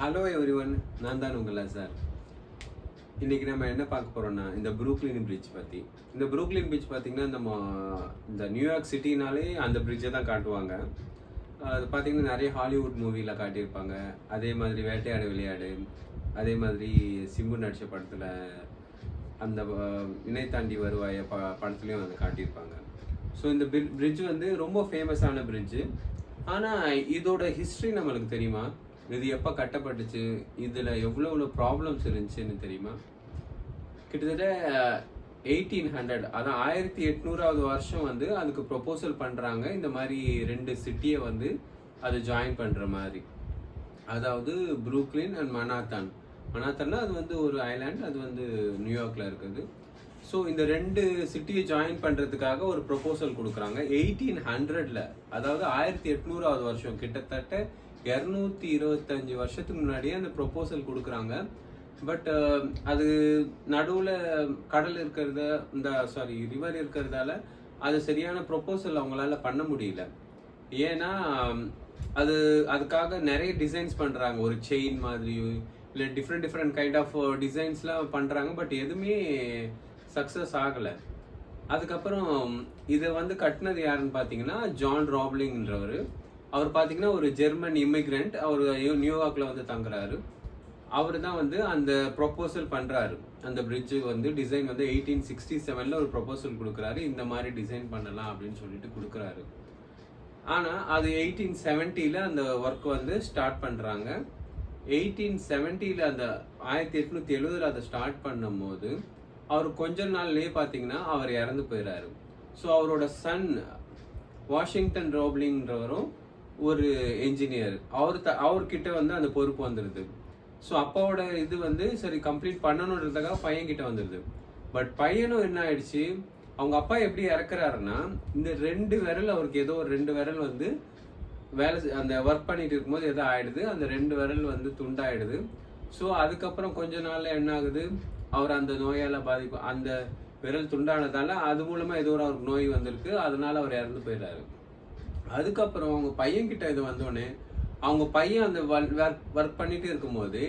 Hello everyone, நான் தான் உங்களா சார். இன்றைக்கி நம்ம என்ன பார்க்க போகிறோம்னா இந்த ப்ரூக்லின் பிரிட்ஜ் பற்றி. இந்த ப்ரூக்லின் பிரிட்ஜ் பார்த்திங்கன்னா இந்த நியூயார்க் சிட்டினாலே அந்த பிரிட்ஜை தான் காட்டுவாங்க. அது பார்த்திங்கன்னா நிறைய ஹாலிவுட் மூவியில் காட்டியிருப்பாங்க. அதே மாதிரி வேட்டையாடு விளையாடு, அதே மாதிரி சிம்பு நடித்த படத்தில் அந்த இணை தாண்டி வருவாய படத்துலையும் வந்து காட்டியிருப்பாங்க. ஸோ இந்த பிரிட்ஜ் வந்து ரொம்ப ஃபேமஸான பிரிட்ஜு. ஆனால் இதோட ஹிஸ்ட்ரி நம்மளுக்கு தெரியுமா? இது எப்போ கட்டப்பட்டுச்சு, இதில் எவ்வளோ ப்ராப்ளம்ஸ் இருந்துச்சுன்னு தெரியுமா? கிட்டத்தட்ட 1800, அதான் 1800வது வருஷம் வந்து அதுக்கு ப்ரொபோசல் பண்ணுறாங்க. இந்த மாதிரி 2 சிட்டியை வந்து அது ஜாயின் பண்ணுற மாதிரி. அதாவது ப்ரூக்லின் அண்ட் மனாத்தான். மனாத்தான்னா அது வந்து ஒரு ஐலாண்ட், அது வந்து நியூயார்க்கில் இருக்குது. ஸோ இந்த 2 சிட்டியை ஜாயின் பண்ணுறதுக்காக ஒரு ப்ரொபோசல் கொடுக்குறாங்க 1800ல். அதாவது 1800வது வருஷம், கிட்டத்தட்ட 225 வருஷத்துக்கு முன்னாடியே அந்த ப்ரொபோசல் கொடுக்குறாங்க. பட் அது நடுவில் கடல் இருக்கிறத, ரிவர் இருக்கிறதால அது சரியான ப்ரொபோசல் அவங்களால பண்ண முடியல. ஏன்னா அதுக்காக நிறைய டிசைன்ஸ் பண்ணுறாங்க, ஒரு செயின் மாதிரி இல்லை டிஃப்ரெண்ட் கைண்ட் ஆஃப் டிசைன்ஸ்லாம் பண்ணுறாங்க. பட் எதுவுமே சக்ஸஸ் ஆகலை. அதுக்கப்புறம் இதை வந்து கட்டினது யாருன்னு பார்த்தீங்கன்னா ஜான் ராப்லிங்ன்றவர். அவர் பார்த்தீங்கன்னா ஒரு ஜெர்மன் இமிக்ரெண்ட். அவர் நியூயார்க்கில் வந்து தங்குறாரு. அவர் தான் வந்து அந்த ப்ரொப்போசல் பண்ணுறாரு. அந்த பிரிட்ஜு வந்து டிசைன் வந்து 1867ல் ஒரு ப்ரொப்போசல் கொடுக்குறாரு. இந்த மாதிரி டிசைன் பண்ணலாம் அப்படின்னு சொல்லிட்டு கொடுக்குறாரு. ஆனால் அது 1870ல் அந்த ஒர்க் வந்து ஸ்டார்ட் பண்ணுறாங்க. 1870ல் அந்த 1870ல் அதை ஸ்டார்ட் பண்ணும் போது அவர் கொஞ்ச நாள்லேயே பார்த்தீங்கன்னா அவர் இறந்து போயிடுறாரு. ஸோ அவரோட சன் வாஷிங்டன் ராப்லிங்ன்றவரும் ஒரு என்ஜினியர், அவர்கிட்ட வந்து அந்த பொறுப்பு வந்துடுது. ஸோ அப்பாவோட இது வந்து சரி கம்ப்ளீட் பண்ணணுன்றதுக்காக பையன்கிட்ட வந்துடுது. பட் பையனும் என்ன ஆயிடுச்சு, அவங்க அப்பா எப்படி இறக்குறாருன்னா இந்த 2 விரல், அவருக்கு ஏதோ ஒரு 2 விரல் வந்து அந்த ஒர்க் பண்ணிட்டு இருக்கும்போது எதோ ஆயிடுது. அந்த 2 விரல் வந்து துண்டாயிடுது. ஸோ அதுக்கப்புறம் கொஞ்ச நாள்ல என்ன ஆகுது, அவர் அந்த நோயால் அந்த விரல் துண்டானதால அது மூலமா ஏதோ ஒரு அவருக்கு நோய் வந்திருக்கு. அதனால அவர் இறந்து போயிடுறாரு. அதுக்கப்புறம் அவங்க பையன்கிட்ட இது வந்தோடனே அவங்க பையன் அந்த ஒர்க் பண்ணிட்டு இருக்கும்போது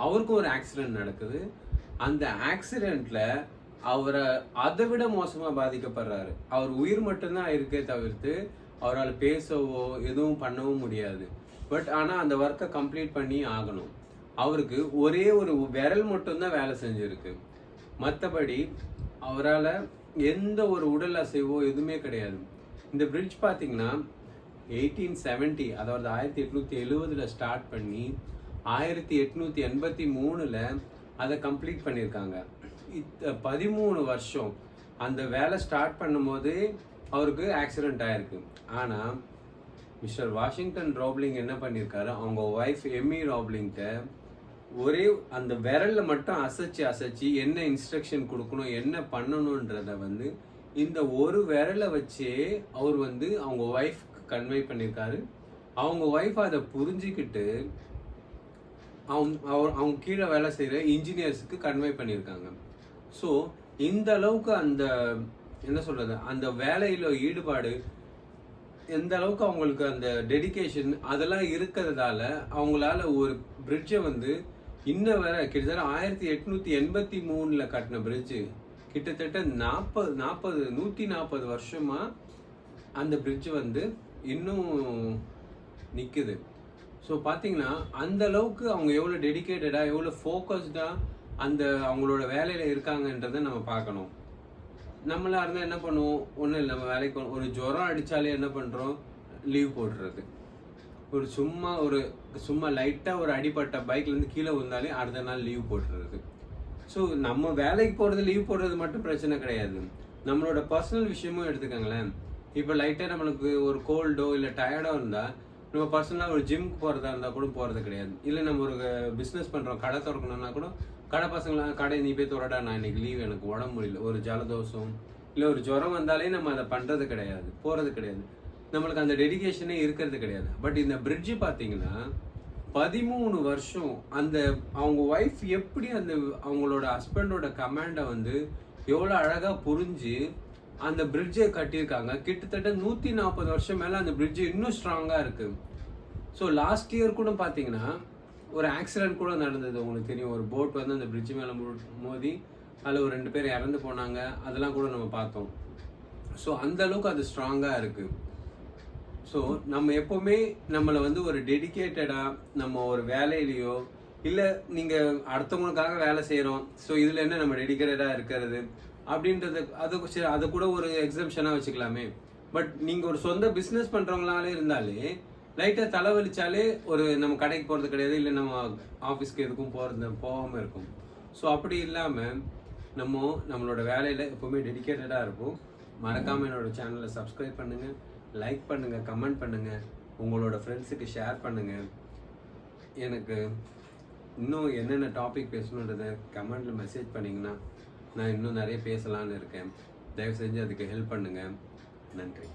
அவருக்கும் ஒரு ஆக்சிடென்ட் நடக்குது. அந்த ஆக்சிடென்ட்ல அவரை அதை விட மோசமாக பாதிக்கப்படுறாரு. அவர் உயிர் மட்டும்தான் இருக்கே தவிர்த்து அவரால் பேசவோ எதுவும் பண்ணவும் முடியாது. பட் ஆனால் அந்த ஒர்க்கை கம்ப்ளீட் பண்ணி ஆகணும். அவருக்கு ஒரே ஒரு விரல் மட்டும்தான் வேலை செஞ்சிருக்கு. மற்றபடி அவரால் எந்த ஒரு உடல் அசைவோ எதுவுமே கிடையாது. இந்த பிரிட்ஜ் பார்த்தீங்கன்னா 1870, அதாவது 1870ல் ஸ்டார்ட் பண்ணி 1883ல் அதை கம்ப்ளீட் பண்ணியிருக்காங்க. 13 வருஷம் அந்த வேலை ஸ்டார்ட் பண்ணும்போது அவருக்கு ஆக்சிடென்ட் ஆயிருக்கு. ஆனால் மிஸ்டர் வாஷிங்டன் ராப்லிங் என்ன பண்ணியிருக்காரு, அவங்க ஒய்ஃப் எம்மி ராப்லிங்கிட்ட ஒரே அந்த விரலில் மட்டும் அசைச்சு என்ன இன்ஸ்ட்ரக்ஷன் கொடுக்கணும், என்ன பண்ணணுன்றத வந்து இந்த ஒரு விரலை வச்சே அவர் வந்து அவங்க ஒய்ஃப்க்கு கன்வே பண்ணியிருக்காரு. அவங்க ஒய்ஃப் அதை புரிஞ்சுக்கிட்டு அவங்க கீழே வேலை செய்கிற இன்ஜினியர்ஸுக்கு கன்வே பண்ணியிருக்காங்க. ஸோ இந்த அளவுக்கு அந்த என்ன சொல்கிறது, அந்த வேலையில் ஈடுபாடு, எந்த அளவுக்கு அவங்களுக்கு அந்த டெடிகேஷன் அதெல்லாம் இருக்கிறதால அவங்களால ஒரு பிரிட்ஜை வந்து இன்னும் வேற கிட்டத்தட்ட 1883ல் கட்டின பிரிட்ஜு கிட்டத்தட்ட 140 வருஷமா அந்த பிரிட்ஜ் வந்து இன்னும் நிற்குது. ஸோ பார்த்தீங்கன்னா அந்த அளவுக்கு அவங்க எவ்வளோ டெடிக்கேட்டடாக எவ்வளோ ஃபோக்கஸ்டாக அந்த அவங்களோட வேலையில் இருக்காங்கன்றதை நம்ம பார்க்கணும். நம்மளாக இருந்தால் என்ன பண்ணுவோம், ஒன்றும் இல்லை, நம்ம வேலைக்கு ஒரு ஜுரம் அடித்தாலே என்ன பண்ணுறோம், லீவ் போடுறது. ஒரு சும்மா லைட்டாக ஒரு அடிப்பட்ட பைக்லேருந்து கீழே விழுந்தாலே அடுத்த நாள் லீவ் போட்டுறது. ஸோ நம்ம வேலைக்கு போகிறது லீவ் போடுறது மட்டும் பிரச்சனை கிடையாது. நம்மளோட பர்சனல் விஷயமும் எடுத்துக்கோங்களேன். இப்போ லைட்டாக நம்மளுக்கு ஒரு கோல்டோ இல்லை டயர்டோ இருந்தால் நம்ம பர்சனலாக ஒரு ஜிம்க்கு போகிறதா இருந்தால் கூட போகிறது கிடையாது. இல்லை நம்ம ஒரு பிஸ்னஸ் பண்ணுறோம், கடை திறக்கணும்னா கூட கடை பசங்களாம் கடை நீ போய் தொடடா, நான் இன்னைக்கு லீவ், எனக்கு உடம்பு முடியல, ஒரு ஜலதோஷம் இல்லை ஒரு ஜுரம் வந்தாலே நம்ம அதை பண்ணுறது கிடையாது, போகிறது கிடையாது. நம்மளுக்கு அந்த டெடிகேஷனே இருக்கிறது கிடையாது. பட் இந்த பிரிட்ஜு பார்த்தீங்கன்னா 13 வருஷம் அந்த அவங்க ஒய்ஃப் எப்படி அந்த அவங்களோட ஹஸ்பண்டோட கமாண்டை வந்து எவ்வளோ அழகாக புரிஞ்சு அந்த பிரிட்ஜை கட்டியிருக்காங்க. கிட்டத்தட்ட 140 வருஷம் மேலே அந்த பிரிட்ஜு இன்னும் ஸ்ட்ராங்காக இருக்குது. ஸோ லாஸ்ட் இயர் கூட பார்த்தீங்கன்னா ஒரு ஆக்சிடென்ட் கூட நடந்தது, உங்களுக்கு தெரியும். ஒரு போட் வந்து அந்த பிரிட்ஜ் மேலே மோதி அதில் ஒரு 2 பேர் இறந்து போனாங்க. அதெல்லாம் கூட நம்ம பார்த்தோம். ஸோ அந்த அளவுக்கு அது ஸ்ட்ராங்காக இருக்குது. ஸோ நம்ம எப்போவுமே நம்மளை வந்து ஒரு டெடிக்கேட்டடாக நம்ம ஒரு வேலையிலையோ இல்லை நீங்கள் அடுத்தவங்களுக்காக வேலை செய்கிறோம், ஸோ இதில் என்ன நம்ம டெடிக்கேட்டடாக இருக்கிறது அப்படின்றது அது கூட ஒரு எக்ஸம்ஷனாக வச்சுக்கலாமே. பட் நீங்கள் ஒரு சொந்த பிஸ்னஸ் பண்ணுறவங்களாலே இருந்தாலே லைட்டாக தலைவலிச்சாலே ஒரு நம்ம கடைக்கு போகிறது கிடையாது, இல்லை நம்ம ஆஃபீஸ்க்கு எதுக்கும் போகாமல் இருக்கும். ஸோ அப்படி இல்லாமல் நம்மளோட வேலையில் எப்போவுமே டெடிக்கேட்டடாக இருக்கும். மறக்காமல் என்னோடய சேனலை சப்ஸ்கிரைப் பண்ணுங்கள், லைக் பண்ணுங்கள், கமெண்ட் பண்ணுங்கள், உங்களோட ஃப்ரெண்ட்ஸுக்கு ஷேர் பண்ணுங்கள். எனக்கு இன்னும் என்னென்ன டாபிக் பேசணுன்றதை கமெண்டில் மெசேஜ் பண்ணிங்கன்னா நான் இன்னும் நிறைய பேசலான்னு இருக்கேன். தயவு செஞ்சு அதுக்கு ஹெல்ப் பண்ணுங்கள். நன்றி.